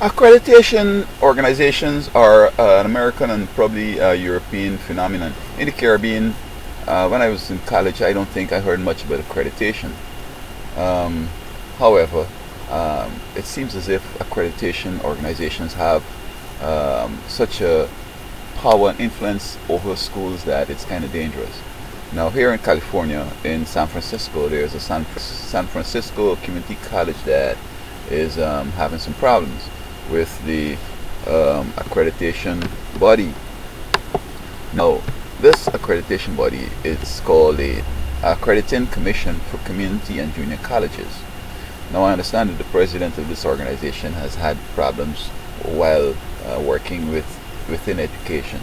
Accreditation organizations are an American and probably a European phenomenon. In the Caribbean, when I was in college, I don't think I heard much about accreditation. Um, However, it seems as if accreditation organizations have such a power and influence over schools that it's kind of dangerous. Now, here in California, in San Francisco, there's a San Francisco Community College that is having some problems with the accreditation body. Now, this accreditation body is called the Accrediting Commission for Community and Junior Colleges. Now, I understand that the president of this organization has had problems while working within education,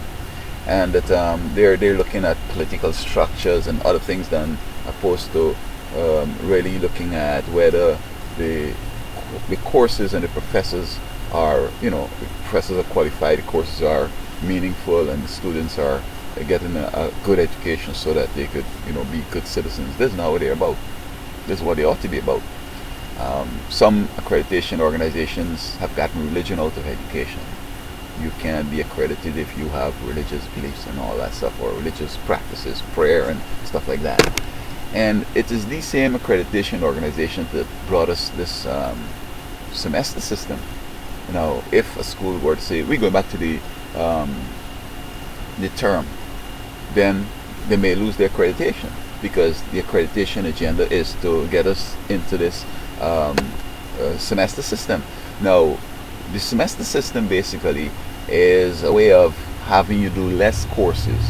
and that they're looking at political structures and other things than opposed to really looking at whether the the courses and the professors are, the professors are qualified, the courses are meaningful, and the students are getting a good education so that they could, be good citizens. This is not what they're about. This is what they ought to be about. Some accreditation organizations have gotten religion out of education. You can't be accredited if you have religious beliefs and all that stuff, or religious practices, prayer and stuff like that. And it is these same accreditation organizations that brought us this semester system. If a school were to say, we go back to the term, then they may lose their accreditation, because the accreditation agenda is to get us into this semester system. Now, the semester system basically is a way of having you do less courses,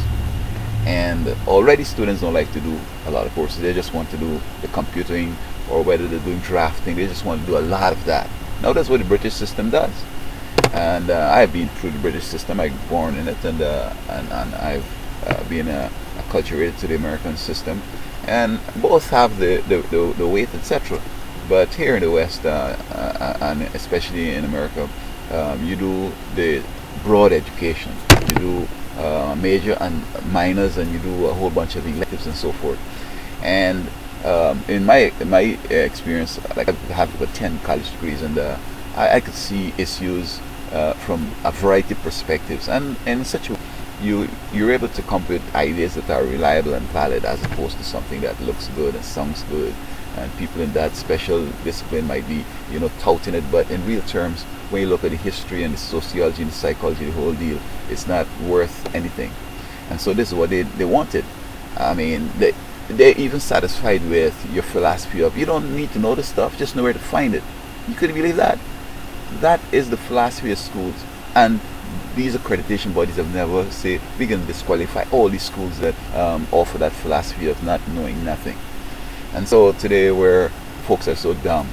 and already students don't like to do a lot of courses. They just want to do the computing, or whether they're doing drafting, they just want to do a lot of that. Now, that's what the British system does, and I've been through the British system. I was born in it, and I've been acculturated to the American system, and both have the weight, etc. But here in the West, and especially in America, you do the broad education. You do major and minors, and you do a whole bunch of electives and so forth. And in my experience, like, I have about 10 college degrees, and I could see issues from a variety of perspectives, and in such a way you're able to come up with ideas that are reliable and valid, as opposed to something that looks good and sounds good, and people in that special discipline might be touting it, but in real terms, when you look at the history and the sociology and the psychology, the whole deal, it's not worth anything. And so this is what they wanted. I mean, they're even satisfied with your philosophy of, you don't need to know the stuff, just know where to find it. You couldn't believe that. That is the philosophy of schools. And these accreditation bodies have never said, we can disqualify all these schools that offer that philosophy of not knowing nothing. And so today, where folks are so dumb,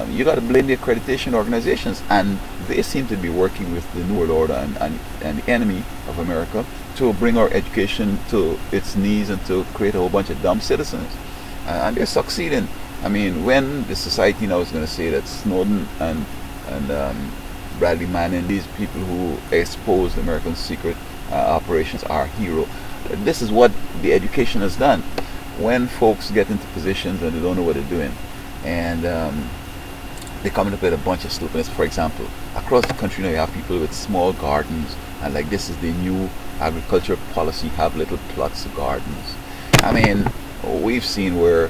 you got to blame the accreditation organizations, and they seem to be working with the New World Order and the enemy of America to bring our education to its knees and to create a whole bunch of dumb citizens. And they're succeeding. I mean, when the society now is going to say that Snowden and Bradley Manning, these people who exposed American secret operations, are hero. This is what the education has done. When folks get into positions and they don't know what they're doing, and they come up with a bunch of stupidness. For example, across the country now you have people with small gardens, and like, this is the new agriculture policy, have little plots of gardens. I mean, we've seen where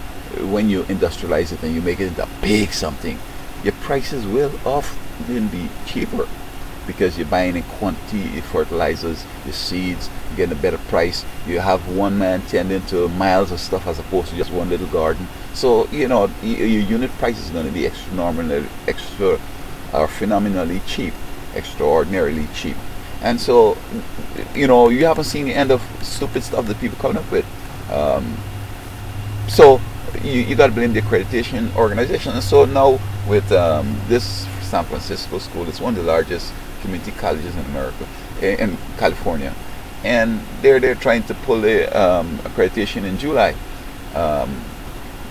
when you industrialize it and you make it into big something, your prices will often be cheaper, because you're buying in quantity fertilizers, your seeds, you're getting a better price. You have one man tending to miles of stuff as opposed to just one little garden. So, your unit price is going to be phenomenally cheap, extraordinarily cheap. And so, you haven't seen the end of stupid stuff that people come up with. So you got to blame the accreditation organization. And so now with this San Francisco school, it's one of the largest community colleges in America, in California, and they're trying to pull the accreditation in July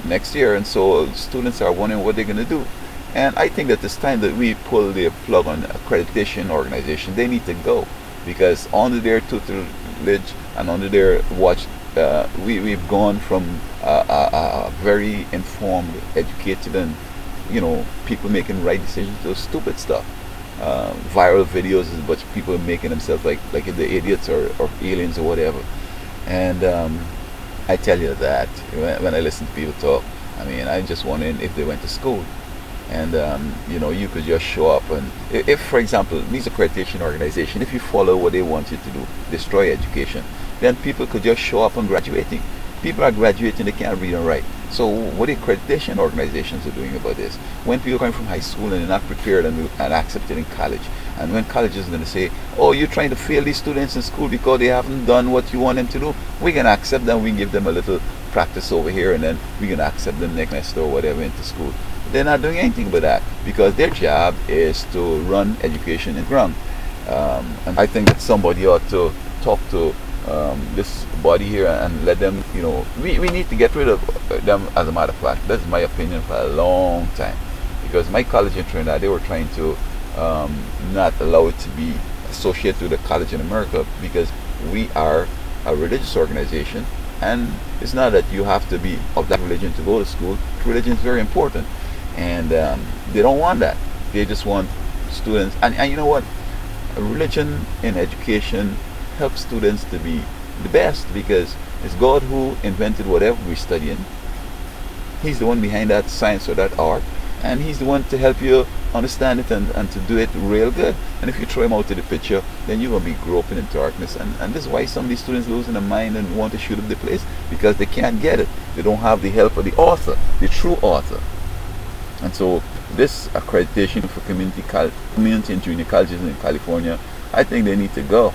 next year, and so students are wondering what they're going to do. And I think that it's time that we pull the plug on the accreditation organization. They need to go, because under their tutelage and under their watch, we've gone from a very informed, educated, and people making right decisions to stupid stuff. viral videos is a bunch of people making themselves like the idiots or aliens or whatever. And I tell you that when I listen to people talk, I mean, I just wondering if they went to school. And you could just show up, and if, for example, these accreditation organization, if you follow what they want you to do, destroy education, then people could just show up and graduating. People are graduating, they can't read and write. So what the accreditation organizations are doing about this? When people are coming from high school and they're not prepared and accepted in college, and when colleges are going to say, oh, you're trying to fail these students in school because they haven't done what you want them to do, we're going to accept them, we give them a little practice over here, and then we're going to accept them next semester or whatever into school. They're not doing anything but that, because their job is to run education in the ground. And I think that somebody ought to talk to this body here and let them, we need to get rid of them, as a matter of fact. That's my opinion for a long time. Because my college in Trinidad, they were trying to not allow it to be associated with a college in America, because we are a religious organization, and it's not that you have to be of that religion to go to school. Religion is very important, and they don't want that. They just want students, and you know what? Religion in education helps students to be the best, because it's God who invented whatever we're studying. He's the one behind that science or that art, and he's the one to help you understand it and to do it real good. And if you throw him out of the picture, then you're going to be groping in darkness. And this is why some of these students losing their mind and want to shoot up the place, because they can't get it. They don't have the help of the author, the true author. And so this accreditation for community and junior colleges in California, I think they need to go.